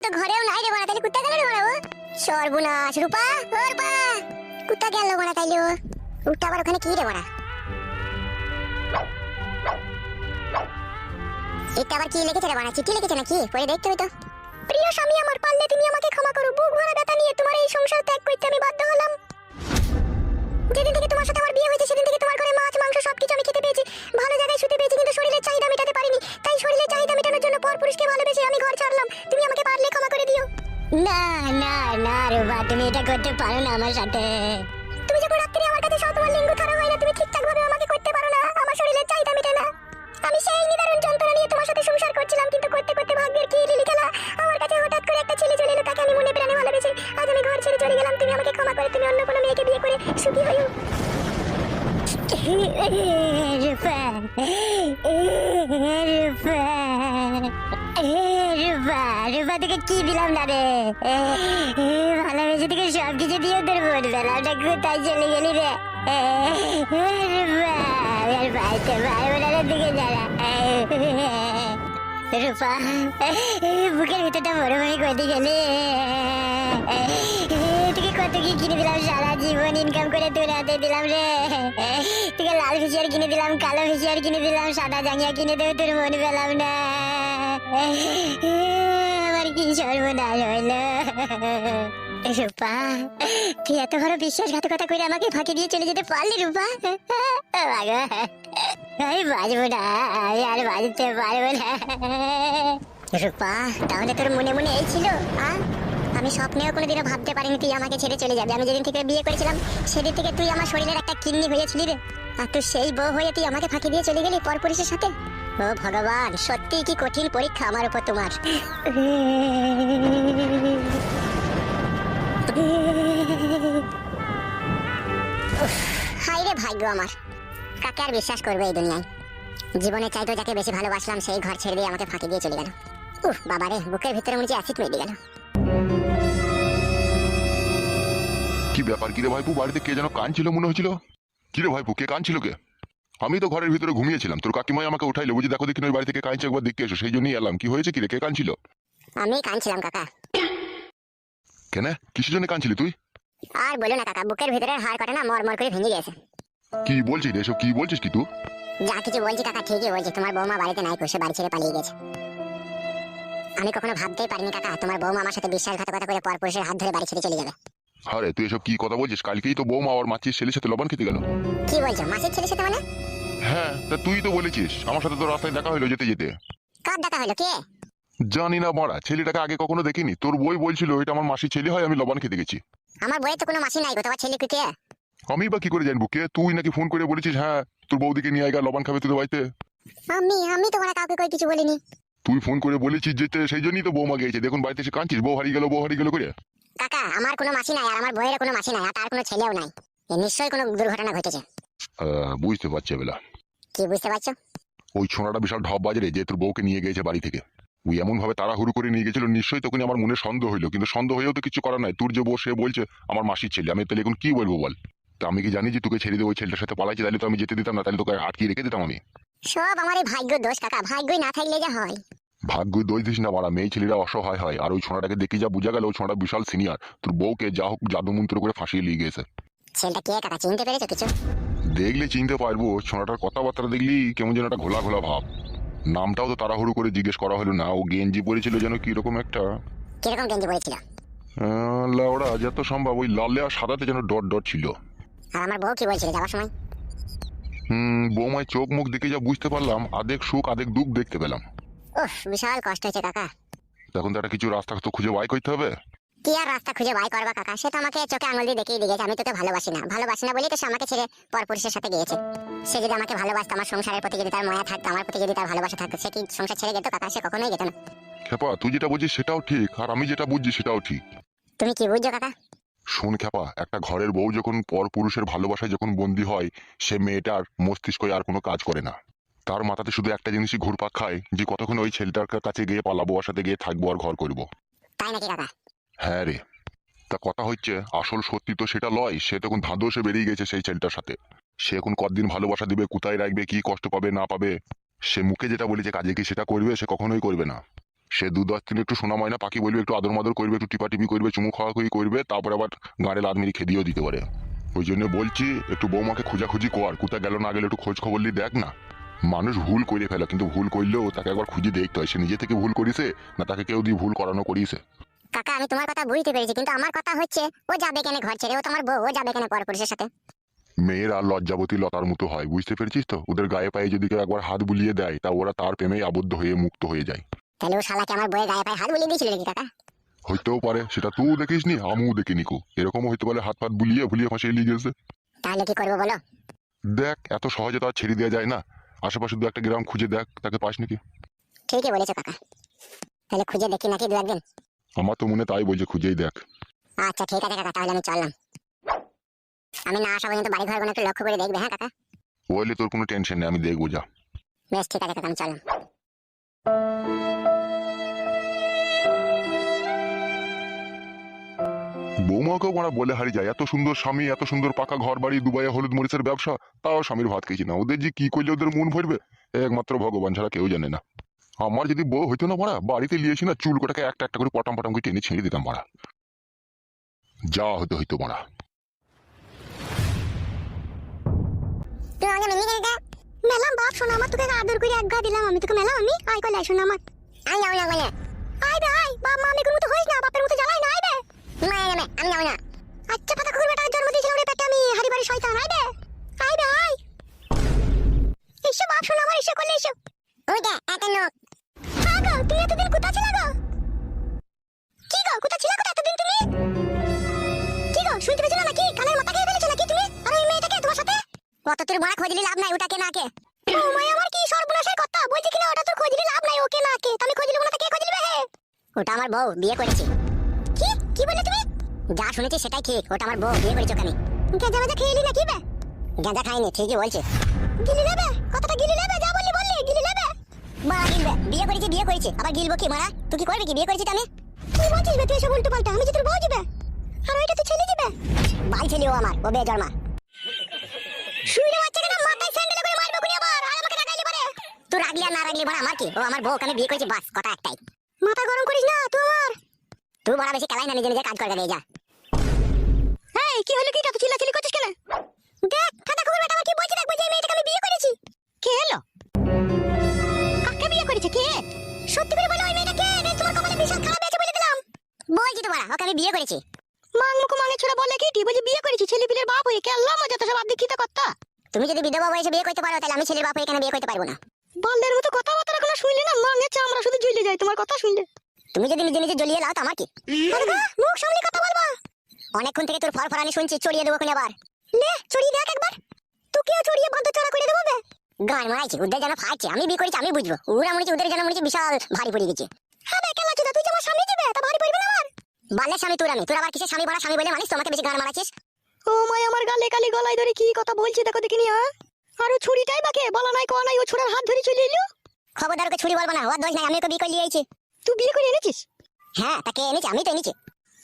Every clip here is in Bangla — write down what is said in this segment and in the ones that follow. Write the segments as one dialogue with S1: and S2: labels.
S1: তো ঘরেও নাই রে বড়া, তাহলে কোথায় গেল রে বড়া? ও সর্বনাশ, রূপা ও রূপা, কোথায় গেল বড়া? তাইলে ওটা আবার ওখানে কি রে বড়া? এটা আবার কি লিখেছে রে বড়া? চিঠি লিখেছে নাকি? পড়ে দেখতে হবে তো। প্রিয় স্বামী আমার, পারলে তুমি আমাকে ক্ষমা করো। বুক ভরা ব্যথা নিয়ে তোমার এই সংসার ত্যাগ করতে আমি বাধ্য হলাম। যেদিন থেকে তোমার সাথে আমার বিয়ে হয়েছে সেদিন থেকে তোমার ঘরে মাছ মাংস সবকিছু আমি খেতে পেয়েছি, ভালো জায়গায় শুতে পেয়েছি, কিন্তু শরীরের চাহিদা মেটাতে পারিনি। তাই শরীরের চাহিদা মেটানোর জন্য পরপুরুষকে ভালোবেসে আমি ঘর ছাড়লাম। তুমি আমাকে পারলে ক্ষমা করে দিও। না না না রূপা, তুমি এটা করতে পারো না আমার সাথে। তুমি যখন রাত্রে আমার কাছে সব তোমার লিঙ্গ ছাড়া হয় না, তুমি ঠিকঠাক ভাবে আমাকে করতে পারো না। আমার শরীরের চাহিদা মেটে না। আমি সেই নিদারুণ যন্ত্রণা নিয়ে তোমার সাথে সংসার করছিলাম, কিন্তু করতে করতে ভাগ্যের কি লিলি খেলা, আমার কাছে হঠাৎ করে একটা ছেলে চলে এলো। তাকে আমি মনে প্রাণে ভালোবেসে আজ আমি ঘর ছেড়ে চলে গেলাম। তুমি আমাকে ক্ষমা করে তুমি অন্য কোনো মেয়েকে বিয়ে করে সুখী হইও। রূপা রূপা রূপা রূপা, তোকে কি দিলাম না রে? ভালোবেসে তোকে সব কিছু দিয়ে তোর মন পেলাম না, কোথায় চলে গেলি রে? রূপা আর ভাইতে পারবো না দিকে যারা। রূপা, বুকের ভিতরটা বড় বড় করে গেলে। তোকে কত কি কিনে দিলাম, সারা জীবন ইনকাম করে তোর হাতে দিলাম রে। তোকে লাল ফিশিয়ার কিনে দিলাম, কালো ফিশিয়ার কিনে দিলাম, সাদা জাঙ্গিয়া কিনে দেবো, তোর মন পেলাম না। আমার কি সর্বনাশ হইল। রূপা, তুই এত বড় বিশ্বাসঘাতকতা করে আমাকে ফাঁকি দিয়ে চলে যেতে পারলি রূপা? আমি বাঁচবো না, আমি আর বাঁচতে পারবো না। রূপা, তাহলে তোর মনে মনে এই ছিল? আমি স্বপ্নেও কোনোদিনও ভাবতে পারিনি তুই আমাকে ছেড়ে চলে যাবে। আমি যেদিন থেকে বিয়ে করেছিলাম সেদিন থেকে তুই আমার শরীরের একটা কিডনি হয়েছিলি রে, আর তুই সেই বউ হয়ে তুই আমাকে ফাঁকি দিয়ে চলে গেলি পরপুরুষের সাথে। ও ভগবান, সত্যি কি কঠিন পরীক্ষা আমার উপর তোমার। হাই রে ভাগ্য আমার, কাকে আর বিশ্বাস করবে এই দুনিয়ায়। জীবনে চাইতো যাকে বেশি ভালোবাসলাম সেই ঘর ছেড়ে দিয়ে আমাকে ফাঁকি দিয়ে চলে গেল। বাবা রে, বুকের ভিতরে মনে হচ্ছে অ্যাসিড মেরে গেল।
S2: কি ব্যাপার? কিরে ভাইপু, বাড়িতে কে যেন কাঁদছিল মনে হয়েছিল। কিরে ভাইপু, কে কাঁদছিল কে? আমি তো ঘরের ভিতরে ঘুমিয়েছিলাম, তোর কাকিমাই আমাকে উঠাইলো, বুঝি দেখো দেখি ওই বাড়ি থেকে কাঁদছে, একবার দেখতে এসো, সেই জন্যই এলাম। কি হয়েছে? কিরে, কে কাঁদছিল?
S1: আমি কাঁদছিলাম কাকা।
S2: কেন, কিসের জন্য কাঁদছিলি তুই?
S1: আর বলো না কাকা, বুকের ভিতরের হাড় কাটা না মরমর করে ভেঙে গেছে।
S2: কি বলছিস রে এসব? কি বলছিস কি তুই?
S1: যা কিছু বলছি কাকা ঠিকই বলছি। তোমার বৌমা বাড়িতে নাই, কোষে বাড়ি ছেড়ে পালিয়ে গেছে। আমি কখনো ভাবতেই পারিনি কাকা তোমার বৌমা আমার সাথে বিশ্বাসঘাতকতা করে পরপুরুষের হাত ধরে বাড়ি ছেড়ে চলে যাবে।
S2: আরে তুই এসব কি কথা বলছিস? কালকেই তো বৌমা আর মাছির ছেলের সাথে লবণ খেতে গেল।
S1: কি বলছো? মাসির ছেলের সাথে মানে?
S2: হ্যাঁ, তা তুই তো বলেছিস। আমার সাথে তো রাস্তায় দেখা হলো যেতে যেতে।
S1: কার দেখা হলো? কে?
S2: জানি না বড়া, ছেলেটাকে আগে কখনো দেখিনি। তোর বই বলছিল এটা আমার মাসির ছেলে হয়, আমি লবণ খেতে গেছি।
S1: আমার বইয়ে তো কোনো মাসি নাই গো, তোমার ছেলে কে?
S2: আমি বা কি করে জানবো কে? তুই নাকি ফোন করে বলেছিস হ্যাঁ তোর বৌদিকে নিয়ে আয়, লবণ খাবে তোদের বাড়িতে।
S1: আমি তোমার কাউকে কই কিছু বলিনি।
S2: তুই ফোন করে বলেছিস যেতে, সেই জন্যই তো বৌমা গেছে। দেখুন বাড়িতে এসে কাঁদছিস, বউ হারিয়ে গেল বউ হারিয়ে গেল করে।
S1: কাকা, আমার কোনো মাসি নাই, আর আমার বইয়ের কোনো মাসি নাই, আর তার কোনো ছেলেও নাই। নিশ্চয়ই কোনো দুর্ঘটনা ঘটেছে।
S2: বুঝতে পারছি বেলা।
S1: কি বুঝতে পারছো?
S2: ওই ছোঁড়াটা বিশাল ঢপ বাজারে যে তোর বউকে নিয়ে গেছে বাড়ি থেকে। ওই এমন ভাবে তাড়াহুড়ো করে নিয়ে গেছিল, নিশ্চয়ই তখন আমার মনে সন্দেহ হইলো। কিন্তু সন্দেহ হয়েও তো কিছু করার নাই। তোর যে বউ সে বলছে আমার মাসির ছেলে, আমি তাহলে এখন কি বলবো বল? তা আমি কি জানি যে তোকে ছেড়ে দিয়ে ওই ছেলেটার সাথে পালাইছে? তাহলে তো আমি যেতে দিতাম না, তাহলে তোকে আটকে রেখে দিতাম আমি।
S1: সব আমার এই ভাগ্য দোষ কাকা, ভাগ্যই না থাকলে যা হয়।
S2: ভাগ্য দোষ দিস না মারা, মেয়ে ছেলেরা অসহায় হয়। আর ওই ছোঁড়াটাকে দেখে যা বোঝা গেল ওই ছোঁড়া বিশাল সিনিয়র। তোর বউকে যা হোক জাদু মন্ত্র করে ফাঁসিয়ে নিয়ে গেছে।
S1: ছেলেটা কে কাকা, চিনতে পেরেছো কিছু?
S2: দেখলে চিনতে পারবো। ছোঁড়াটার কথাবার্তা দেখলি কেমন যেন একটা ঘোলা ঘোলা ভাব। নামটাও তো তাড়াহুড়ো করে জিজ্ঞেস করা হলো না। ও গেঞ্জি পরেছিল যেন কিরকম একটা।
S1: কিরকম গেঞ্জি পরেছিল?
S2: লাউড়া যত সম্ভব ওই লালে আর সাদাতে যেন ডট ডট ছিল।
S1: আর আমার বউ কি বলছিল যাওয়ার সময়?
S2: বৌমায় চোখ মুখ দেখে যা বুঝতে পারলাম, আধেক সুখ আধেক দুঃখ দেখতে পেলাম।
S1: বিশাল কষ্ট হয়েছে কাকা।
S2: তখন তো একটা কিছু রাস্তা তো খুঁজে বাই করতে হবে।
S1: কি আর রাস্তা খুঁজে বাই করবা কাকা? সে তো আমাকে চোখে আঙুল দিয়ে দেখিয়ে দিয়েছে আমি তোকে ভালোবাসি না, ভালোবাসি না বলেই তো সে আমাকে ছেড়ে পরপুরুষের সাথে গিয়েছে। সে যদি আমাকে ভালোবাসতো, আমার সংসারের প্রতি যদি তার মায়া থাকতো, আমার প্রতি যদি তার ভালোবাসা থাকতো, সে কি সংসার ছেড়ে যেত কাকা? সে কখনোই যেত না।
S2: খেপা, তুই যেটা বুঝিস সেটাও ঠিক, আর আমি যেটা বুঝছি সেটাও ঠিক।
S1: তুমি কি বুঝছো কাকা?
S2: শোন খেপা, একটা ঘরের বউ যখন পর পুরুষের ভালোবাসায় যখন বন্দী হয়, সে মেয়েটার মস্তিষ্কে আর কোনো কাজ করে না। তার মাথাতে শুধু একটা জিনিসই ঘুরপাক খায়, যে কতক্ষণ ওই ছেলেটার কাছে গিয়ে পালাবো, ওর সাথে গিয়ে থাকবো আর ঘর করবো।
S1: তাই নাকি কাকা?
S2: হ্যাঁ রে। তা কথা হচ্ছে আসল সত্যি তো সেটা লয়। সে তখন ধাঁধসে বেরিয়ে গেছে সেই ছেলেটার সাথে। সে এখন কতদিন ভালোবাসা দিবে, কোথায় রাখবে, কি কষ্ট পাবে না পাবে, সে মুখে যেটা বলেছে কাজে কি সেটা করবে? সে কখনোই করবে না। সে 2-10 দিন একটু সোনা ময়না পাখি বলবে, একটু আদর মাদর করবে, একটু টিপাটিপি করবে, চুমু খাওয়াখুই করবে, তারপরে আবার গাঁড়ে লাদ মেরে খেদিয়েও দিতে পারে। ওই জন্য বলছি একটু বৌমাকে খোঁজাখুঁজি কর, কোথায় গেল না গেলে একটু খোঁজ খবর নিয়ে দেখ না। মানুষ ভুল করে ফেলে, কিন্তু ভুল করলেও তাকে একবার খুঁজে দেখতে হয় সে নিজে থেকে ভুল করিছে না তাকে কেউ দিয়ে ভুল করানো করিছে।
S1: কাকা আমি তোমার কথা বুঝতে পেরেছি, কিন্তু আমার কথা হচ্ছে ও যাবে কেন ঘর ছেড়ে? ও তোমার বউ, ও যাবে কেন পরপুরুষের সাথে?
S2: মেয়েরা লজ্জাবতী লতার মতো হয়, বুঝতে পেরেছিস তো? ওদের গায়ে পায়ে যদি কেউ একবার হাত বুলিয়ে দেয় তা ওরা তার প্রেমেই আবদ্ধ হয়ে মুক্ত হয়ে যায়।
S1: তাহলে ও শালাকে আমার বউয়ের গায়ে পায়ে হাত বুলিয়ে দিয়েছিল নাকি কাকা?
S2: হইতেও পারে, সেটা তুই দেখিসনি, আমিও দেখিনি কো, এরকমও হইতে পারে হাত পাত বুলিয়ে ভুলিয়ে ফাঁসিয়ে নিয়ে গেছে।
S1: তাহলে কি করবো বলো?
S2: দেখ এত সহজে তো আর ছেড়ে দেওয়া যায় না, আশেপাশে 2-1 গ্রাম খুঁজে দেখ তাকে পাস নাকি।
S1: ঠিকই বলেছো কাকা, তাহলে খুঁজে দেখি নাকি 2 একদিন।
S2: আমার তো মনে তাই বলছে, খুঁজেই দেখ।
S1: আচ্ছা ঠিক আছে কাকা, তাহলে আমি চললাম। আমি না আসা পর্যন্ত বাড়ি ঘর একটু লক্ষ্য করে দেখবে, হ্যাঁ কাকা?
S2: বললে তোর কোনো টেনশন নেই, আমি দেখবো যা।
S1: বেশ ঠিক আছে কাকা, আমি চললাম।
S2: বৌমাকেও মারা বলে হারিয়ে যায়, এত সুন্দর স্বামী, এত সুন্দর পাকা ঘর বাড়ি, দুবাইয়ে হলুদ মরিচের ব্যবসা, তাও স্বামীর ভাত খেয়েছি না। ওদের যে কি করলে ওদের মন ভরবে একমাত্র ভগবান ছাড়া কেউ জানে না। আমার যদি বউ হইতো না মারা, বাড়িতে লিয়েছি না চুল কোটাকে একটা একটা করে পটাম পটাম করে টেনে ছেড়ে দিতাম মারা, যা হতে হইতো মারা।
S1: তুই আমাকে মিলি কাকা মেলাম বাপ, শোনা আমার তোকে আদর করে এক ঘা দিলাম, আমি তোকে মেলাম, আমি আই কইলাই শোনা আমার আই যাও না বলে আই বে আই বাপ মা মেয়ের মতো হইস না, বাপের মতো জ্বালাই না, আই বে মা আই বে আমি যাও না। আচ্ছা পাতা কুকুর বেটার জন্ম দিয়েছিল রে পেটে আমি, হারি বাড়ি শয়তান, আই বে আই বে আই এসে বাপ শোনা আমার এসে করলে এসে ওই দে এত লোক আগো তুই এতদিন কোথায় ছিল গো? কি গো কোথায় ছিল গো এতদিন তুমি? কি গো শুনতে পেয়েছ না নাকি? কানের মাথা খেয়ে ফেলেছো নাকি তুমি? আর ওই মেয়েটাকে তোমার সাথে কত তোর বড় খোঁজ নিলে লাভ নাই, ওটাকে না কে ও মাই আমার কি সর্বনাশের কথা বলছি কিনা, ওটা তোর খোঁজ নিলে লাভ নাই, ওকে না কে আমি খোঁজ নিব না, কে খোঁজ নিবে? হে ওটা আমার বউ, বিয়ে করেছি। কি কি বললে তুমি? যা শুনেছি সেটাই ঠিক, ওটা আমার বউ, বিয়ে করেছো কেন? গাঁজা বাজা খেয়েলি নাকি বে? গাঁজা খাইনি, ঠিকই বলছে। গিলি নেবে কথাটা, গিলি নেবে, যা বললি বললি, গিলি নেবে মারা গিলবে। বিয়ে করেছি বিয়ে করেছি আবার গিলবো কি মারা? তুই কি করবি কি? বিয়ে করেছিস আমি? তুই বলছিস বে তুই এসব উল্টো পাল্টা? আমি যে তোর বউ যাবে আর ওইটা তুই ছেলে যাবে? ভাই ছেলে ও আমার, ও বেজন্মা। শুইরে বাচ্চাকে না মাথায় স্যান্ডেল করে মারবো কুনি আবার, আর আমাকে টাকাইলি পারে। তুই রাগলি আর না রাগলি বড় আমার কি? ও আমার বউ, আমি বিয়ে করেছি বাস, কথা একটাই। মাথা গরম করিস না তুই আমার, তুই বড় বেশি কালাই না, নিজে নিজে কাজ করে দে যা। এই কি হলো কি? তুই চিল্লাচিল্লি করছিস কেন? দেখ খাতা কুকুর বেটা আমার কি বলছিস, দেখ বলছি এই মেয়েটাকে আমি বিয়ে করেছি। কে এলো? কাকে বিয়ে করেছে কে? সত্যি করে বলো ওই মেয়েটা কে? রে তোমার কপালে বিশাল খারাপ আছে বলে দিলাম। বলছি তো বড়, ওকে আমি বিয়ে করেছি। মাংমুকু মাঙে ছোড়া বলে কি? তুই বলছি বিয়ে করেছি, ছেলে পিলের বাপ হয়ে কেল্লা মজা তো সব আদিক্ষিত কথা। তুমি যদি বিধবা বয়সে বিয়ে করতে পারো তাহলে আমি ছেলের বাপ হয়ে কেন বিয়ে করতে পারবো না? বালের মতো কথাবার্তা কোনো শুনলি না, মাঙে চামড়া শুধু ঝুলে যায় তোমার কথা শুনলে। তুমি যদি নিজে নিজে জ্বলিয়ে লাও তো আমার কি? মুখ সামলে কথা বলবা। অনেকক্ষণ থেকে তোর ফরফরানি শুনছি, চড়িয়ে দেবো কোন আবার। লে চড়িয়ে দেখ একবার, তুকেও চড়িয়ে বাঁধ চড়া করে দেবো বে। গান মারাইছি ওদের যেন ফাটছে, আমি বিয়ে করেছি আমি বুঝবো, ওরা মনে হচ্ছে ওদের যেন মনে হচ্ছে বিশাল ভারী পড়ে গেছে। হ্যাঁ বে কেলা চুদা, তুই যে আমার স্বামী যাবে তা ভারী পড়বে না আমার? বালের স্বামী তোর, আমি তোর আবার কিসের স্বামী বড় স্বামী বলে মানিস? তোমাকে বেশি গান মারাছিস। ও মাই আমার গালে কালি গলায় ধরে কি কথা বলছি দেখো দেখিনি। হ্যাঁ আর ও ছুরিটাই বাকে বলা নাই কোয়া নাই, ও ছুরার হাত ধরে চলে এলো। খবরদার ওকে ছুরি বলবো না, ওর দোষ নাই, আমি ওকে বিয়ে করে নিয়ে আইছি। তুই বিয়ে করে এনেছিস? হ্যাঁ তাকে এনেছি, আমি তো এনেছি।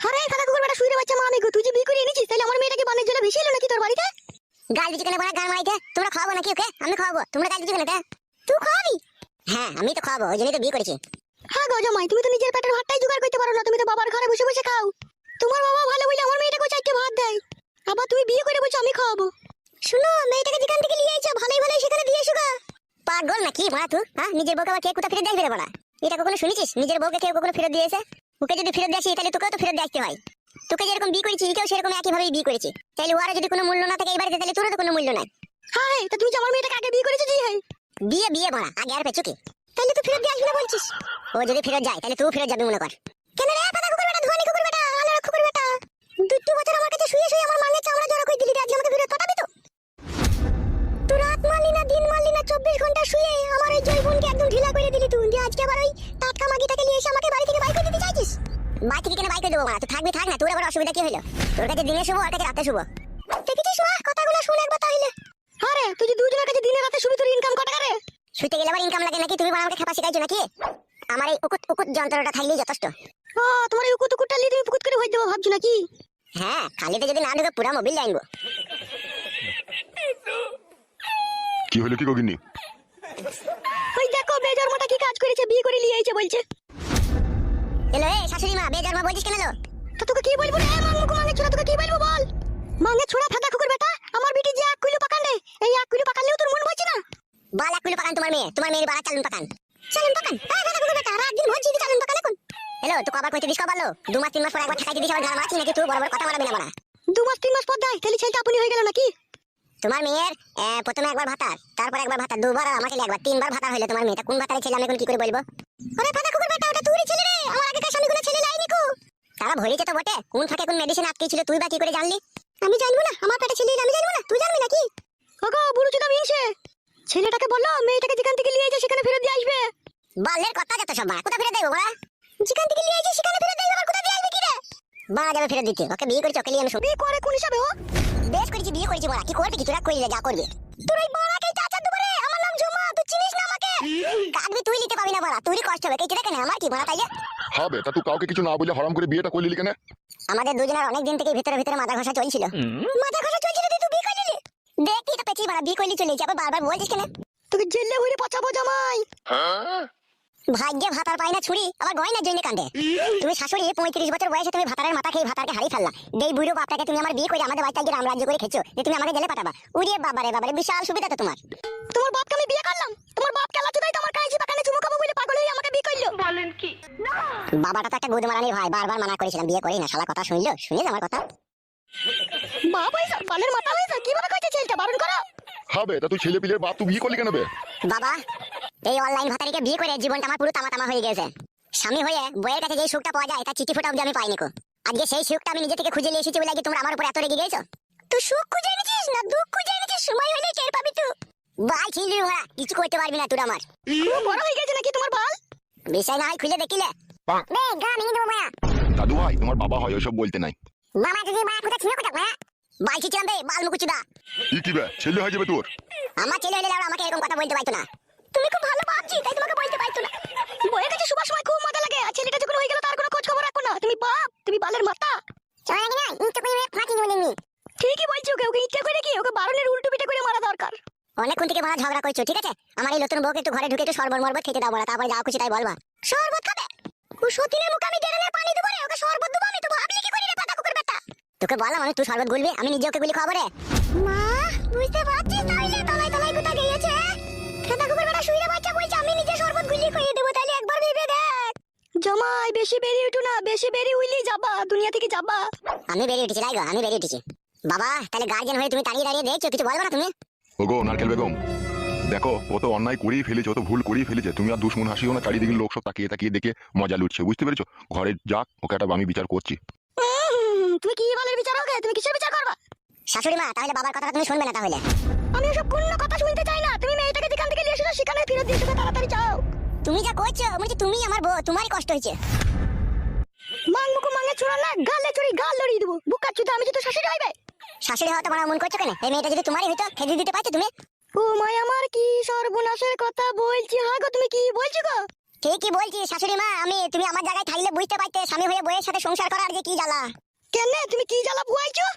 S1: আরে খাতা কুকুর বেটা শুইরে বাচ্চা মা আমি গো, তুই যে বিয়ে করে এনেছিস তাহলে আমার মেয়েটাকে বানের জলে ভেসে এলো নাকি তোর বাড়িতে? গাল দিচ্ছি কেন বড় গান মারাইতে? তোমরা খাওয়াবো নাকি ওকে? আমি খাওয়াবো, তোমরা গাল দিচ্ছি কেন? তুই খাওয়াবি? হ্যাঁ আমি তো খাওয়াবো, ওই জন্যই তো বিয়ে করেছি। হ্যাঁ গো জামাই, তুমি তো নিজের পেটের ভাতটাই জোগাড় করতে পারো না, তুমি তো বাবার ঘরে বসে বসে খাও। তোমার বাবা ভালো বলে আমার মেয়েটাকে চারটে ভাত দেয়, আবার তুমি বিয়ে করে বলছো আমি খাওয়াবো। শুনো মেয়েটাকে যেখান থেকে নিয়ে আইছো ভালোই ভালোই সেখানে দিয়ে এসো গা। পাগল নাকি মারা তুই? হ্যাঁ নিজের বউকে আবার কে কোথা ফেরত দেখবে রে বড়া? এটা কখনো শুনেছিস নিজের বউকে কেউ কখনো ফেরত দিয়েছে? ওকে যদি ফেরত দিয়েছি তাহলে তোকেও তো ফেরত দেখতে হয়। তোকে যেরকম বিয়ে করেছি একেও সেরকম একই ভাবে বিয়ে করেছি, তাহলে ওরা যদি কোনো মূল্য না থাকে এই বাড়িতে তাহলে তোরও তো কোনো মূল্য নাই। হ্যাঁ তা তুমি যে আমার মেয়েটাকে আগে বিয়ে করেছো জি? হ্যাঁ বিয়ে বিয়ে বড়া আগে আর পেছুকি, তাহলে তুই ফেরত দিয়ে আসবি না বলছিস? ও যদি ফেরত যায় তাহলে তুই ফেরত যাবি মনে কর। কেন রে পাতা কুকুর বেটা, ধোয়ানি কুকুর বেটা, আলোর কুকুর বেটা, 2 বছর আমার কাছে শুয়ে শুয়ে আমার মাঙ্গে চামড়া জড়া করে দিলি, আজ আমাকে ফেরত পাঠাবি তো? তুই রাত মারলি না দিন মারলি না, 24 ঘন্টা শুয়ে আমার ওই জয়গুণকে একদম ঢিলা করে দিলি তুই, যে আজকে আবার ওই টাটকা মাগিটাকে নিয়ে এসে আমাকে বাড়ি থেকে বাইর করে দিতে চাইছিস। বাড়ি থেকে কেন বাইর করে দেবো মা? তুই থাকবি থাক না, তোর আবার অসুবিধা কি হলো? তোর কাছে দিনে শুভ আর কাছে রাতে শুভ, দেখেছিস মা? কথাগুলো শুনে একবার তাহলে। আরে তুই যে দুজনের কাছে দিনে রাতে শুবি, তোর ইনকাম কত করে? শুতে গেলে আবার ইনকাম লাগে নাকি? তুমি আমাকে খেপা শিখাইছো নাকি? আমার এই উকুত উকুত যন্ত্রটা থাকলেই যথেষ্ট। ও তোমার এই উকুত উকুতটা নিয়ে তুমি পুকুত করে হয়ে দেবো ভাবছো নাকি? হ্যাঁ খালিতে যদি না ঢুকে পুরা মোবিল লাইনবো।
S2: কি হলো কি গগিনি?
S1: ওই দেখো বেজন্মাটা কি কাজ করেছে, বিয়ে করে নিয়ে আইছে বলছে। এলো এ শাশুড়ি মা বেজন্মা বলছিস কেন এলো?
S3: তো তোকে কি বলবো রে মাঙ্গু মাঙ্গে ছোড়া, তোকে কি বলবো বল? মাঙ্গে ছোড়া ফাটা কুকুর বেটা, আমার বিটি যে 1 কিলো পাকান রে, এই 1 কিলো পাকালেও তোর মন বলছে না?
S1: বাল 1 কিলো পাকান তোমার মেয়ের বাড়া চালুন পাকান। চালুন পাকান হ্যাঁ দাদা গুলো বেটা রাত দিন ভোজ জিদি চালুন পাকান এখন। হ্যালো তো কবার কইতে দিস কবারলো 2 মাস 3 মাস পর একবার ঠাকাইতে দিস আবার গান মারছিস নাকি তুই বড় বড় কথা মারাবি না বাড়া।
S3: 2 মাস 3 মাস পর দেয় তাহলে ছেলেটা আপনি হয়ে গেল নাকি?
S1: তোমার মেয়ের প্রথমে একবার ভাতার, তারপর একবার ভাতার, দুবার আর আমাকে একবার, 3বার ভাতার হইলো তোমার মেয়েটা। কোন ভাতারের ছেলে আমি এখন কি করে বলবো? আরে ফাটা কুকুর বেটা ওটা তুই ছেলে রে, আমার আগেকার স্বামীগুলো ছেলে লাইনি কো। তারা ভরিছে তো বটে, কোন ফাঁকে কোন মেডিসিন আটকে ছিল তুই বা কি করে জানলি? আমি জানবো না, আমার পেটে ছেলে আমি জানবো না, তুই জানবি নাকি?
S3: ওগো বুড়ো চুদা মিনছে, ছেলেটাকে বললো মেয়েটাকে যেখান থেকে নিয়ে যায় সেখানে ফেরত দিয়ে আসবে।
S1: বালের কথা যত সব বাড়া, কোথা ফেরত দেবো বাড়া? যেখান থেকে নিয়ে আইছিস সেখানে ফেরত দেবো, আবার কোথা দিয়ে আসবে কি রে? বাড়া যাবে ফেরত দিতে, ওকে বিয়ে করেছি ওকে নিয়ে আমি
S3: বিয়ে করে কোন হিসাবে ও?
S1: বেশ করেছি, বিয়ে করেছি বাড়া, কি করবি কি তোরা কইলে যা করবি। তোর এই বাড়াকে চাচা দুবারে, আমার নাম ঝুমা, তুই চিনিস না আমাকে? কাটবি তুই নিতে পাবি না বাড়া, তুই কষ্ট হবে, কে কেন আমার কি বাড়া তাইলে?
S2: হবে তা তুই কাউকে কিছু না বলে হরাম করে বিয়েটা করলি কেন?
S1: আমাদের দুজনের অনেক দিন থেকে ভিতরে ভিতরে মাথা ঘষা চলছিল। মাথা ঘষা চলছিল তুই বিয়ে করলি? দেখি তো পেছি বাড়া, বিয়ে করলি চলে যাবে, বারবার বলছিস কেন?
S3: তোকে জেলে হইরে পচাবো জামাই।
S1: ভাগ্যে ভাতার পাই না ছুরি, আবার গয়নার জন্য কান্দে। তুমি শাশুড়ি 35 বছর বয়সে তুমি ভাতারের মাথা খেয়ে ভাতারকে হারিয়ে ফেললা। এই বুড়ো বাপটাকে তুমি আমার বিয়ে করে আমাদের বাড়িতে গিয়ে রামরাজ্য করে খেছো, যে তুমি আমাকে জেলে পাঠাবা। উড়িয়ে বাবারে বাবারে, বিশাল সুবিধা তো তোমার।
S3: তোমার বাপকে আমি বিয়ে করলাম, তোমার বাপ কেলা চুদাই তো আমার কাইজি পাকানে চুমু খাবো বলে পাগল হয়ে আমাকে বিয়ে করলো।
S4: বলেন কি?
S1: বাবাটা তো একটা গুদমারানির ভাই, বারবার মানা করেছিলাম বিয়ে করি না, শালা কথা শুনলো, শুনিস আমার কথা?
S3: বাপ হইছে বালের মাথা হইছে, কিভাবে কইছে ছেলেটা বারণ করো।
S2: হবে তা তুই ছেলে পিলের বাপ তুই বিয়ে করলি কেন বে?
S1: বাবা এই অনলাইন ভাতারিকে বিয়ে করে জীবনটা আমার পুরো তামা তামা হয়ে গেছে। স্বামী হয়ে বইয়ের কাছে যে সুখটা পাওয়া যায় তা চিঠি ফোটা অবধি আমি পাইনি কো। আজকে সেই সুখটা আমি নিজে থেকে খুঁজে নিয়ে এসেছি বলে কি তোমরা আমার উপর এত রেগে গেছো? তুই সুখ খুঁজে এনেছিস না দুঃখ খুঁজে এনেছিস, সময় হলে টের পাবি তুই। বাল ছিলি ওরা, কিছু করতে পারবি না তুই আমার।
S3: খুব বড় হয়ে গেছে নাকি তোমার বাল?
S1: বিষয় না হয় খুলে দেখিলে বে গা মিনি দেবো মায়া।
S2: দাদু ভাই তোমার বাবা হয় ওইসব বলতে নাই।
S1: মামা যদি মায়া কোথা ছিল কোথা মায়া? বাল ছিলাম বে বাল মুকুচুদা।
S2: কি বে ছেলে হয়ে যাবে তোর?
S1: আমার ছেলে হলে আর আমাকে এরকম কথা বলতে পারতো না। তুমি খুব ভালো বাপজি তাই তোমাকে বলতে পারতো না।
S3: বইয়ের কাছে সবার সময় খুব মজা লাগে, আর ছেলেটা যখন হয়ে গেল তার কোনো খোঁজ খবর রাখো না। তুমি বাপ, তুমি বালের মাথা।
S1: চলে নাকি না ইনটা করে ফাটি নিবো নিবি।
S3: ঠিকই বলছি, ওকে ওকে ইচ্ছা করে কি ওকে বারণের উল্টো পিঠে করে মারা দরকার।
S1: অনেকক্ষণ থেকে বড় ঝগড়া করছো, ঠিক আছে? আমার এই নতুন বউকে একটু ঘরে ঢুকে একটু শরবত মরবত খেতে দাও বলা, তারপর যা খুশি তাই বলবা। শরবত খাবে? ও সতীনের মুখে আমি ডেরানে পানি দেবো রে, ওকে শরবত দেবো আমি, তো ভাবলি কি করি রে পাতা কুকুর বেটা? তোকে বললাম আমি তুই শরবত গুলবি, আমি নিজে ওকে গুলি খাওয়াবো রে। মা বুঝতে পারছিস তাইলে তলায় তলায় কোথা গিয়েছে? পাতা কুকুর বেটা শুইরা বাচ্চা বলছে আমি নিজে শরবত গুলি খাইয়ে দেবো, তাইলে একবার ভেবে দেখ।
S3: জামাই বেশি বেরিয়ে উঠো না, বেশি বেরিয়ে উইলি যাবা, দুনিয়া থেকে যাবা।
S1: আমি বেরিয়ে উঠেছি লাইগো, আমি বেরিয়ে উঠেছি। বাবা তাহলে গার্জিয়ান হয়ে তুমি দাঁড়িয়ে দাঁড়িয়ে দেখছো, কিছু বলবো না তুমি?
S2: ওগো নারকেল বেগম দেখো ও তো অন্যায় করেই ফেলেছে, ও তো ভুল করেই ফেলেছে, তুমি আর দুশ্মন হাসিও না, চারিদিকে লোক সব তাকিয়ে তাকিয়ে দেখে মজা লুটছে, বুঝতে পেরেছো? ঘরে যাক, ওকে একটা আমি বিচার করছি।
S3: তুমি কি বালের বিচার হবে? তুমি কিসের বিচার করবা?
S1: শাশুড়ি মা তাহলে বাবার কথাটা তুমি শুনবে না তাহলে?
S3: আমি ওসব কোনো কথা শুনতে চাই না। তুমি মেয়েটাকে যেখান থেকে নিয়ে এসেছো সেখানে ফেরত দিয়ে এসো, তাড়াতাড়ি যাও।
S1: তুমি যা করছো বলছি তুমি আমার বউ, তোমারই কষ্ট হয়েছে।
S3: মাংমুকু মাঙ্গে ছোড়া না, গালে চড়ি গাল লড়িয়ে দেবো। বুকা চুদা, আমি তো শাশুড়ি হইবে।
S1: শাশুড়ি হওয়া তোমার মন করছো কেন? এই মেয়েটা যদি তোমারই হইতো খেতে দিতে পারছো তুমি?
S3: ও মাই আমার কি সর্বনাশের কথা বলছি। হ্যাঁ গো, তুমি কি বলছো গো?
S1: ঠিকই বলছি শাশুড়ি মা, তুমি আমার জায়গায় থাকলে বুঝতে পারতে স্বামী হয়ে বউয়ের সাথে সংসার করার যে কি জ্বালা।
S3: কেন তুমি কি জ্বালা বুয়াইছো?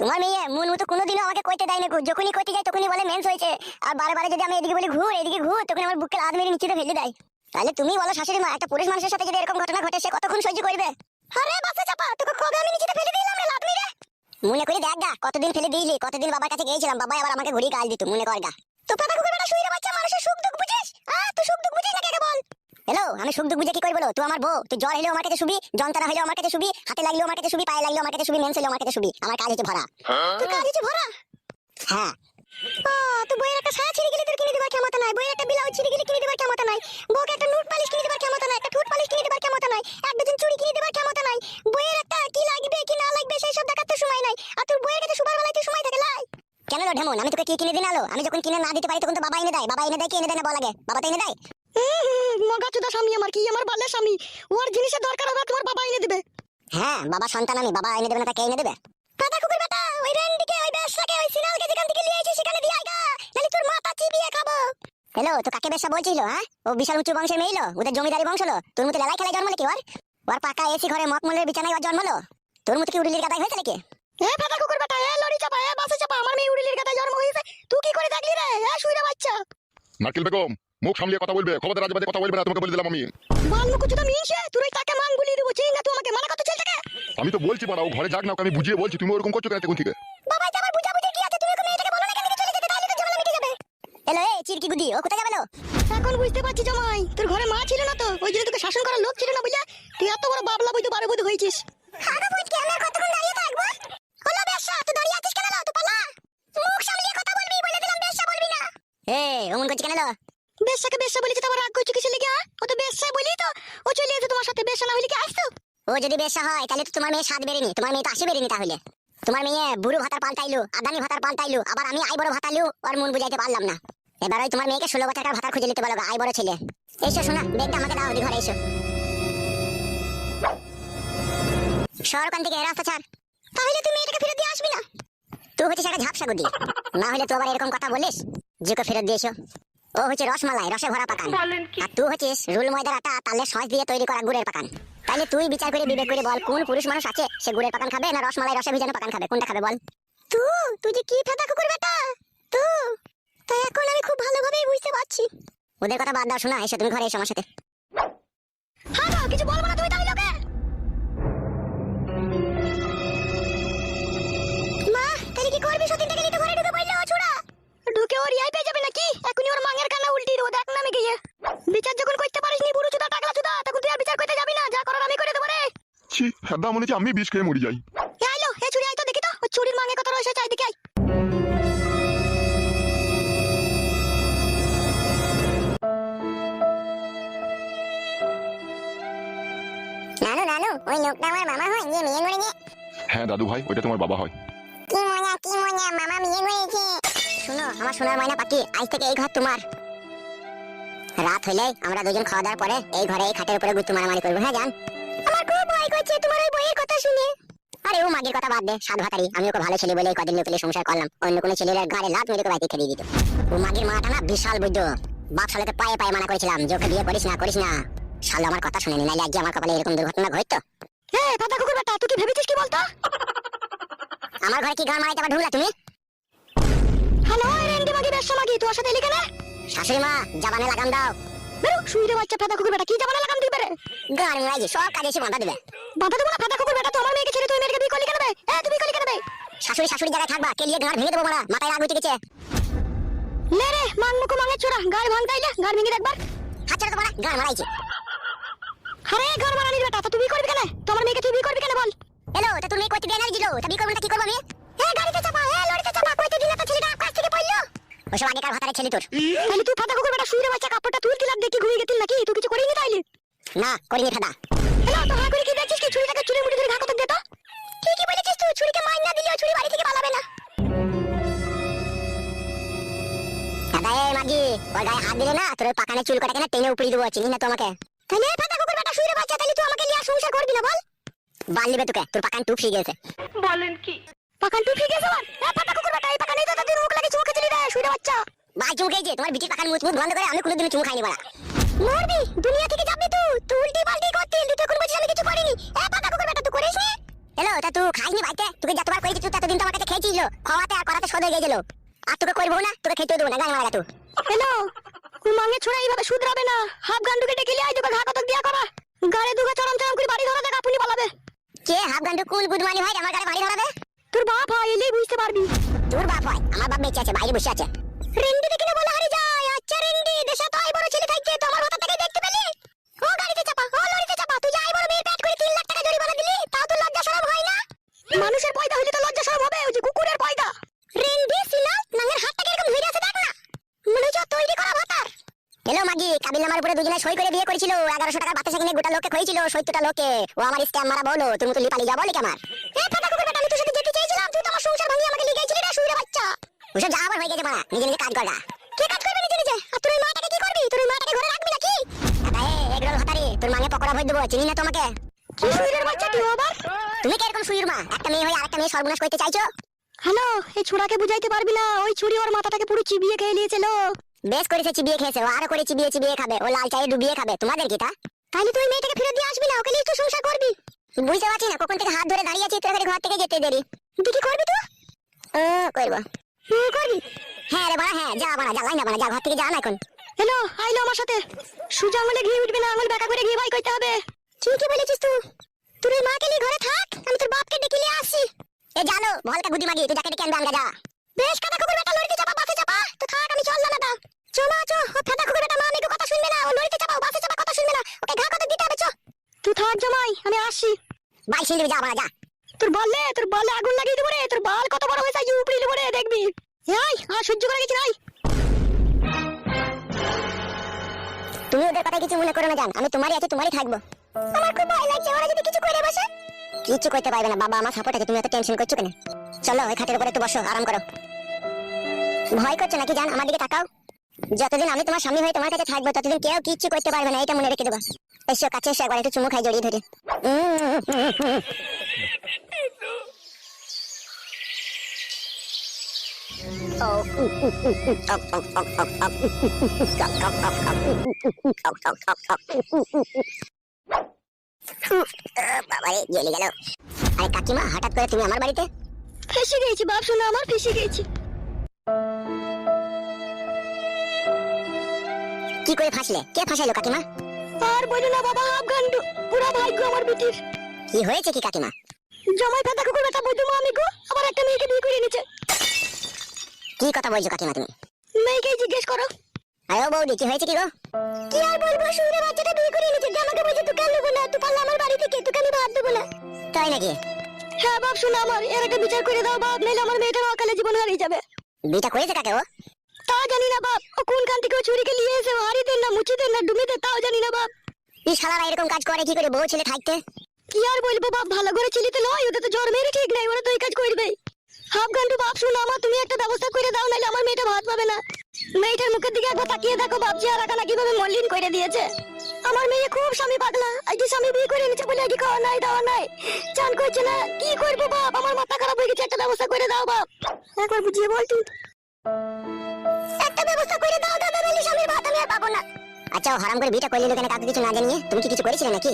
S1: তোমার মেয়ে মন মতো কোনোদিনও আমাকে কইতে দেয় না, যখনই কইতে যায় তখনই বলে মেন্স হয়েছে, আর বারে বারে যদি আমি এদিকে বলি ঘুর এদিকে ঘুর, তখন আমার বুকে হাত মেরে নিচে ফেলে দেয়। তাহলে তুমি বলো শাশুড়ি মা, একটা পুরুষ মানুষের সাথে যদি এরকম ঘটনা ঘটে সে কতক্ষণ সহ্য করবে? আরে বাসে চাপা, তোকে কবে আমি নিচে ফেলে দিলাম রে লাত মেরে? মনে করে দেখ গা কতদিন ফেলে দিইলি, কতদিন বাবার কাছে গিয়েছিলাম, বাবা আবার আমাকে ঘুরিয়ে কাজ দিত, মনে কর গা। তো পাতা কুকুর বেটা শুইরে বাচ্চা মানুষের সুখ দুঃখ বুঝিস? তুই সুখ দুঃখ বুঝিস না কে বল? হ্যালো আমি সুখ দুঃখ বুঝে কি করবো? তুই আমার বউ, তুই জ্বর হলেও আমার কাছে শুবি, যন্ত্রণা হলেও আমার কাছে শুবি, হাতে লাগলেও আমার কাছে শুবি, পায়ে লাগলেও আমার কাছে শুবি, মেন্স হলেও আমার কাছে শুবি। আমার কাজ হচ্ছে ভরা। তোর কাজ হচ্ছে ভরা? হ্যাঁ। তো বইয়ের একটা সায়া ছিঁড়ে গেলে তোর কিনে দেবার ক্ষমতা নাই, বইয়ের একটা ব্লাউজ ছিঁড়ে গেলে কিনে দেবার ক্ষমতা নাই, বউকে একটা নুট পালিশ কিনে দেবার ক্ষমতা নাই, একটা ঠোঁট পালিশ কিনে দেবার ক্ষমতা নাই, এক ডজন চুড়ি কিনে দেবার ক্ষমতা নাই, বইয়ের একটা কি লাগবে কি না লাগবে সেই সব দেখার তো সময় নাই। আর তোর বইয়ের কাছে সুবার বেলায় তুই সময় থাকে লাই। কেন লো ঢেমন, আমি তোকে কি কিনে দিন আলো? আমি যখন কিনে না দিতে পারি তখন তো বাবা এনে দেয়। বাবা এনে দেয় কি এনে দেয় না বল আগে? বাবা তো এনে দেয়।
S3: মগা চুদা স্বামী আমার, কি আমার বালের স্বামী। ওর জিনিসের দরকার হবে তোমার বাবা এনে দেবে।
S1: হ্যাঁ বাবা সন্তান আমি, বাবা এনে দেবে না তা কে এনে দেবে? পাতা কুকুর বেটা ওই রেন্ডিকে ওই ব্যবসাকে ওই সিনালকে যেখান থেকে নিয়ে এসেছিস সেখানে দিয়ে আইগা, নালে তোর মাথা চিবিয়ে খাবো। হ্যালো তো কাকে ব্যবসা বলছিল? হ্যাঁ ও বিশাল উঁচু বংশের মেয়ে, ওদের জমিদারি বংশ লো। তোর মতো লেলাই খেলায় জন্মলে কি ওর? ওর পাকা এসি ঘরে মকমলের বিছানায় ওর জন্মলো। তোর মতো কি উড়িলির গাদাই হয়েছে নাকি?
S3: এ পাতা কুকুর বেটা, এ লড়ি চাপা, এ বাসে চাপা, আমার মেয়ে উড়িলির গাদায় জন্ম হয়েছে। তুই কি করে দেখলি রে? এ শুইরা বাচ্চা।
S2: নারকেল বেগম মুখ সামলিয়ে কথা বলবে, খবরদার আজে বাজে কথা বলবে না, তোমাকে বলে দিলাম আমি।
S3: বাল মুখ চুদা মিনছে তুই ওই তাকে মান গুলি দেবো চিঙ্গা তুই আমাকে মানা করতে চলছে
S2: আমি তো বলছি বাড়াও ঘরে যাক না, ওকে আমি বুঝিয়ে বলছি, তুমি ওরকম করছো কেন তখন থেকে?
S1: বাবা আমার বুঝাবুঝি কি আছে, তুমি ওকে মেয়েটাকে বলো না কেন চলে যেতে, তাহলে তো ঝামেলা মিটে যাবে। এলো এই চিরকি গুদি, ও কোথায় যাবে?
S3: এখন বুঝতে পারছি জামাই তোর ঘরে মা ছিল না তো ওই জন্য তোকে শাসন করার লোক ছিল না বুঝলে তুই এত বড় বাবলা বইতে বারো বইতে হয়েছিস।
S1: আগা বুঝ কি আমরা কতক্ষণ দাঁড়িয়ে থাকবো? হলো বেশ্যা, তুই দাঁড়িয়ে আছিস কেন? তুই পালা, মুখ সামলিয়ে কথা বলবি, বলে দিলাম বেশ্যা বলবি না। অমন করছিস কেন?
S3: বেশ্যাকে বেশ্যা বলেছে তো আবার রাগ করছো কিসের লেগে? ও তো বেশ্যা বলি তো ও চলে এসে তোমার সাথে, বেশ্যা না হলে কি আসতো?
S1: ও যদি বেশ্যা হয় তাহলে তো তোমার মেয়ে স্বাদ বেরেনি, তোমার মেয়ে তো আসে বেরেনি। তাহলে তোমার মেয়ে বুড়ো ভাতার পাল্টাইলো, আদানি ভাতার পাল্টাইলো, আবার আমি আই বড় ভাতালু, ওর মন বুঝাইতে পারলাম না। এবার ওই তোমার মেয়েকে 16 বছরকার ভাতার খুঁজে নিতে বলো, আই বড় ছেলে। এসো শোনা, ব্যাগটা আমাকে দাও, দি ঘরে এসো। সরকার থেকে রাস্তা ছাড়, তাহলে তুমি এটাকে ফেরত দিয়ে আসবি না। তুই হচ্ছে একটা ঝাপসা গুদি, না হলে তুই আবার এরকম কথা বলিস জুকে ফেরত দিয়ে এসো। ও হচ্ছে রসমালাই, রসে ভরা পাকান, আর তুই হচ্ছিস রুল ময়দার আটা তালে সস দিয়ে তৈরি করা গুড়ের পাকান। তাইলে তুই বিচার করে বিবেক করে বল, কোন পুরুষ মানুষ আছে সে গুড়ের পাকান খাবে না রসমালাই রসে ভিজানো পাকান খাবে? কোনটা খাবে বল? তুই যে কি ফেদা কুকুর বেটা তাই এখন আমি খুব ভালোভাবেই বুঝতে পারছি। ওদের কথা বাদ দাও, শোনা এসো তুমি ঘরে এসো আমার সাথে।
S3: হ্যাঁ গো, কিছু বলবো না তুমি তাহলে ওকে।
S1: মা তাহলে কি করবি? সতীনটাকে নিতে ঘরে ঢুকে পড়লো ছোড়া।
S3: ঢুকে ওর ইয়াই পেয়ে যাবে নাকি? এখনই ওর মাঙের কান্না উল্টি দেবো, দেখ না আমি গিয়ে। বিচার যখন করতে পারিস নি বুড়ো চুদা টাকলা চুদা, তখন তুই আর বিচার করতে যাবি না, যা করার আমি করে দেবো রে।
S2: ছি হ্যাঁ, মনে হচ্ছে আমি বিষ খেয়ে মরি যাই।
S3: এ আইলো, এ ছুরি আই তো দেখি তো, ওই ছুরির মাঙে কত রয়েছে চাই দেখি আই।
S1: নানু নানু, ওই লোকটা আমার মামা হয়, যে মেয়ে করে নিয়ে।
S2: হ্যাঁ দাদু ভাই, ওইটা তোমার বাবা হয়।
S1: কি মজা, মামা মেয়ে হয়েছে। শোনো আমার সোনার ময়না পাখি, আজ থেকে এই ঘর তোমার। রাত হইলে আমরা দুজন খাওয়া দাওয়ার পরে এই ঘরে এই খাটের উপরে গুত্তু মারামারি করবো। হ্যাঁ জান, আমার খুব ভয় করছে তোমার ওই বইয়ের কথা শুনে। আরে ও মাগির কথা বাদ দে, সাত ভাতারি, আমি ওকে ভালো ছেলে বলে কদিন লোকেলে সংসার করলাম, অন্য কোনো ছেলের গাড়ি লাত মেরে বাইকে খেয়ে দিত। ও মাগির মাটা না বিশাল বুদ্ধ, বাপ সালেতে পায়ে পায়ে মানা করেছিলাম যে ওকে বিয়ে করিস না। শালা আমার কথা শুনেনি, নাইলে আজকে আমার কপালে এরকম দুর্ঘটনা ঘটতো।
S3: এ ফাটা কুকুর বেটা, তুই কি ভেবেছিস কি বলতো?
S1: আমার ঘরে কি গান মারাইতে আবার ঢুকলা তুমি?
S3: হ্যালো রেন্ডি মাগি বেশ্যা মাগি, তোর সাথে এলি কেন?
S1: শাশুড়ি মা জাবানে লাগাম দাও।
S3: বেরো শুইরে বাচ্চা ফাটা কুকুর বেটা, কি জামানা লাগাম দিবে রে?
S1: গান মারাই সব কাজে এসে বাঁধা দিবে।
S3: বাধা দেবো না ফাটা কুকুর বেটা, তো আমার মেয়েকে ছেড়ে তুই মেয়েকে বিয়ে করলি কেন বে? এ তুই বিয়ে করলি কেন বে?
S1: শাশুড়ি জায়গায় থাকবা, কেলিয়ে গাঁড় ভেঙে দেবো মারা, মাথায় রাগ উঠে গেছে।
S3: লে রে মাং মুকু মাঙের ছোড়া, গাড় ভাঙ তাইলে গাড় ভেঙে দেখবার।
S1: হাত ছেড়ে তো মারা, গান মারাইছে।
S3: আরে গাড় মারানির বেটা, তা তুই বিয়ে করবি কেন? তোমার মেয়েকে তুই বিয়ে করবি কেন বল?
S1: এলো তা তুমি কইতে বিয়ে না দিলো, তা বিয়ে করব না কি করব আমি? গাড়িতে চাপা, লরিতে চাপা, কইতে দিলা তো ছেলেটা আকাশ থেকে পড়লো। ওসব আগেকার ভাতারে ছেলে তোর।
S3: তাহলে তুই ফাটা কুকুর বেটা শুইরে বাচ্চা কাপড়টা তুলতি লাগ দেখি ঘুরে গেতিল নাকি? তুই কিছু করিনি তাইলে?
S1: না করিনি ফাদা।
S3: হ্যালো তো হা করে কি দেখছিস কি? ছুরিটাকে চুরি মুড়ি ধরে ঘা কত দে তো।
S1: ঠিকই বলেছিস তুই, ছুরিকে মাইর না দিলে ছুরি বাড়ি থেকে পালাবে না। দাদা এই মাগি, ওর গায়ে হাত দিলে না তোর ওই পাকানে চুল কাটাকে না টেনে উপড়ি দেবো, চিনি না তোমাকে। তাহলে ফাদা কুকুর বেটা শুইরে বাচ্চা, তাহলে তুই আমাকে নিয়ে সংসার করবি না বল? বাল নিবে তোকে, তোর পাকান টুপ ফিরে গেছে।
S4: বলেন কি?
S3: পাকান তুই ঠিক আছে বল? এ ফাটা কুকুর বেটা, এই পাকানে তো তোর মুখ লাগে চুমকে চলি রে শুইরে বাচ্চা।
S1: ভাই চুমু খেয়েছে, তোমার বিটির পাকান মুখ বন্ধ করে আমি কোনোদিন চুমু খাইনি বাড়া। মরবি, দুনিয়া থেকে যাবি তুই উল্টি পাল্টি করতে, তুই তো কোনো বলছিস আমি কিছু করিনি। এ ফাটা কুকুর বেটা তুই করিস নি? হ্যালো তা তুই খাইনি ভাইতে, তোকে যতবার করেছি তুই ততদিন তো আমার কাছে খেয়েছিল, খাওয়াতে আর করাতে সদ হয়ে গেছিল। আর তোকে করবো না, তোকে খেতে দেবো না, গান মারা তুই।
S3: হ্যালো তুই মাঙে ছোড়া এইভাবে শুধরাবে না, হাফ গান্ডুকে ডেকে লিয়ে আই তোকে ঘা কত দিয়া করা। গাড়ি দুগা চরম চরম করে বাড়ি ধরা দেখ, আপনি পালাবে।
S1: কে হাফ গান্ডু কোন গুদমানি ভাই আমার গাড়ি বাড়ি ধরাবে?
S3: তোর বাপ হয় এলেই বুঝতে পারবি।
S1: তোর বাপ হয়? আমার বাপ বেঁচে আছে, বাইরে বসে আছে। রেন্ডি দেখে না বলে হারি যায়। আচ্ছা রেন্ডি, দেশে তো আই বড় ছেলে থাকছে, তো আমার ভাতা থেকে দেখতে পেলি? ও গাড়িতে চাপা, ও লরিতে চাপা, তুই যে আই বড় মেয়ের পেট করে 3 লাখ টাকা জরিমানা দিলি, তাও তো লজ্জা শরম হয় না?
S3: মানুষের পয়দা হইলে তো লজ্জা শরম হবে, ওই যে কুকুরের পয়দা।
S1: রেন্ডি সিনা নাঙ্গের হাতটাকে এরকম ধরে আছে দেখ না, মনে হচ্ছে তৈরি করা ভাতার। হ্যালো মাগি, কাবিল নামার উপরে দুজনে সই করে বিয়ে করেছিল, 1100 টাকার বাতাসা কিনে গোটা লোককে খইছিল, 70টা লোকে। ও আমার স্ক্যাম মারা বলো, তুমি তো লিপালি যা বলি কি আমার? এ ফাটা কুকুর বেটা, আমি তোর সাথে যেতে চাইছিলাম, তুই তো আমার সংসার ভাঙিয়ে আমাকে লিয়ে গেছিলি রে শুইরে বাচ্চা। ওসব যা আবার হয়ে গেছে মারা, নিজে নিজে কাজ করগা। কে কাজ করবে নিজে? আর তোর ওই মাটাকে কি করবি? তোর ওই মাটাকে ঘরে রাখবি নাকি? দাদা এগরোল ভাতারি, তোর মাকে পকোড়া ভই দেবো, চিনি না তোমাকে।
S3: কি শুইরের বাচ্চা তুই আবার?
S1: তুমি কি এরকম শুইর মা? একটা মেয়ে হয়ে আরেকটা মেয়ে সর্বনাশ করতে চাইছো?
S3: হ্যালো এই ছোড়াকে বুঝাইতে পারবি না, ওই ছুরি ওর মাথাটাকে পুরো চিবিয়ে খেয়ে নিয়েছিল।
S1: বেশ করেছে, চিবিয়ে খেয়েছে, ও আরো করে চিবিয়ে খাবে, ও লাল চায়ে ডুবিয়ে খাবে। তোমাদের কি তা? তাহলে তুই মেয়েটাকে ফেরত দিয়ে আসবি না, ওকে নিয়ে তুই সংসার করবি? বুঝতে পারছি না কখন থেকে হাত ধরে দাঁড়িয়ে আছি, তোর ঘর থেকে যেতে দেরি। তুই কি করবি তুই? করবো। করবি? হ্যাঁ রে বাড়া, হ্যাঁ যা বাড়া, যা লাইন না বাড়া, যা ঘর থেকে যা না এখন।
S3: হ্যালো আইলো আমার সাথে সুজা আঙুলে ঘি উঠবে না, আঙুল বাঁকা করে ঘি বাই করতে হবে।
S1: ঠিকই বলেছিস তুই। তুই ওই মাকে নিয়ে ঘরে থাক, আমি তোর বাপকে ডেকে নিয়ে আসছি। এ জানো ভলকা গুদি মাগি, তুই যাকে ডেকে আনবে আনগা যা। বেশ কাদা কুকুর বেটা, লড়িতে চাপা বাসে চাপা। তো থাক, আমি চললাম না দা। চো মা চো, ও কাদা কুকুর বেটা মা মেয়ে কথা শুনবে না, ও লড়িতে চাপাও বাসে চাপা কথা শুনবে না, ওকে ঘা কথা দিতে হবে। চো
S3: তুই থাক জামাই, আমি আসছি।
S1: বাই সিঁড়ি যা বাড়া যা।
S3: তোর বললে আগুন লাগিয়ে দেবো রে, তোর বাল কত বড় হয়েছে আজ উপড়ে দেবো রে, দেখবি। এই আর সহ্য করে গেছি নাই।
S1: তুমি ওদের কথা কিছু মনে করো না জান, আমি তোমারই আছে তোমারই থাকবো। আমার খুব ভয় লাগছে, ওরা যদি কিছু করে বসে। কিছু করতে পারবে না বাবা, আমার সাপোর্ট আছে, তুমি এত টেনশন করছো কেন? চলো ওই খাটের উপরে একটু বসো, আরাম করো। ভয় করছো নাকি জান? আমার দিকে তাকাও। যতদিন আমি তোমার স্বামী হয়ে তোমার কাছে থাকবো ততদিন কেউ কিচ্ছু করতে পারবে না, এটা মনে রেখে দেবো। এসো কাছে এসো, একবার একটু চুমু খাই জড়িয়ে ধরে। বাবারে জ্বলে গেল। আরে কাকিমা, হঠাৎ করে তুমি আমার বাড়িতে?
S3: ফেসে গেছি বাপ, শোনা আমার ফেসে গেছি।
S1: কি করে ফাঁসলে? কে ফাঁসাইলো কাকিমা?
S3: আর বলো না বাবা, আফগান্ডু পুরা ভাগ্য আমার বেটির।
S1: কি হয়েছে কি কাকিমা?
S3: জামাই ফাটা কুকুর বেটা বৈদ্যমা আমি গো, আবার একটা মেয়েকে বিয়ে করে নিয়েছে।
S1: কি কথা বলছো কাকিমা তুমি?
S3: মেয়েকেই জিজ্ঞেস করো।
S1: আরে ও বৌদি, কি হয়েছে কি গো? কি আর বলবো, শুনে বাচ্চাটা বিয়ে করে নিয়েছে, আমাকে বলছে তুই কেন নেবো না, তুই পারলে আমার বাড়ি থেকে, তোকে আমি ভাত দেবো না। তাই নাকি?
S3: হ্যাঁ বাপ শোনা আমার, এর একটা বিচার করে দাও বাপ, নাইলে আমার মেয়েটার অকালে জীবন হারিয়ে যাবে।
S1: বিটা করেছে কাকে ও?
S3: তা জানি না বাপ, ও কোন কান থেকে ও চুরিকে নিয়ে এসে ও হারিয়ে দেন না মুচি দেন না ডুবে দেন, তাও জানি না বাপ।
S1: এই শালারা এরকম কাজ করে কি করে বউ ছেলে থাকতে?
S3: কি আর বলবো বাপ, ভালো করে ছেলেতে নয়, ওদের তো জ্বর মেরে ঠিক নাই, ওরা তো এই কাজ করবে। হাফ গান্ডু বাপ শোনো আমার, তুমি একটা ব্যবস্থা করে দাও, নাইলে আমার মেয়েটা ভাত পাবে না। মেয়েটার মুখের দিকে একবার তাকিয়ে দেখো বাপ, যে আর না কিভাবে মলিন করে দিয়েছে। আমার মেয়ে খুব স্বামী পাগলা, আজকে স্বামী বিয়ে করে নিচ্ছে বলে আজকে খাওয়া নাই দাওয়া নাই, চান করছে না। কি করবো বাপ, আমার মাথা খারাপ হয়ে গেছে, একটা ব্যবস্থা করে দাও বাপ, একবার বুঝিয়ে বল তুই।
S1: একটা ব্যবস্থা করে দাও দাদা, নাহলে স্বামীর ভাত আমি আর পাবো না। আচ্ছা, ও হারাম করে বিটা করলি কেন কাউকে কিছু না জানিয়ে? তুমি কি কিছু করেছিলে নাকি?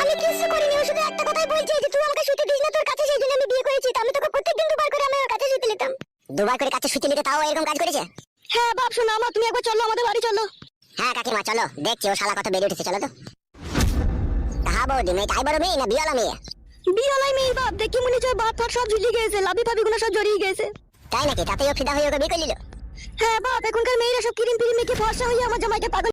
S1: আমি কিছু করিনি, ও শুধু একটা কথাই বলছে যে তুই আমাকে শুতে দিস না তোর কাছে, সেই জন্য আমি বিয়ে করেছি। আমি তোকে প্রত্যেকদিন দুবার করে আমি ওর কাছে শুতে নিতাম। দুবার করে কাছে শুতে নিতে, তাও এরকম কাজ করেছে?
S3: হ্যাঁ বাপ শোনো আমার, তুমি একবার চলো আমাদের বাড়ি চলো।
S1: হ্যাঁ কাকিমা চলো, দেখছি ও শালা কত বেড়ে উঠেছে, চলো তো। হ্যাঁ বৌদি, মেয়েটাই বড় মেয়ে না বিয়ালা মেয়ে?
S3: বিয়ালাই মেয়ে বাপ, দেখি মনে হচ্ছে বাপ ফাট সব ঝুলিয়ে গেছে, লাভি ফাবি গুলো সব জড়িয়ে গেছে।
S1: তাই নাকি? তাতেই ও ফিদা হয়ে ওকে বিয়ে করে নিল?
S3: হ্যাঁ বাপ, এখনকার মেয়েরা সব ক্রিম ফিরিম মেখে ফর্সা হয়ে আমার জামাইকে পাগল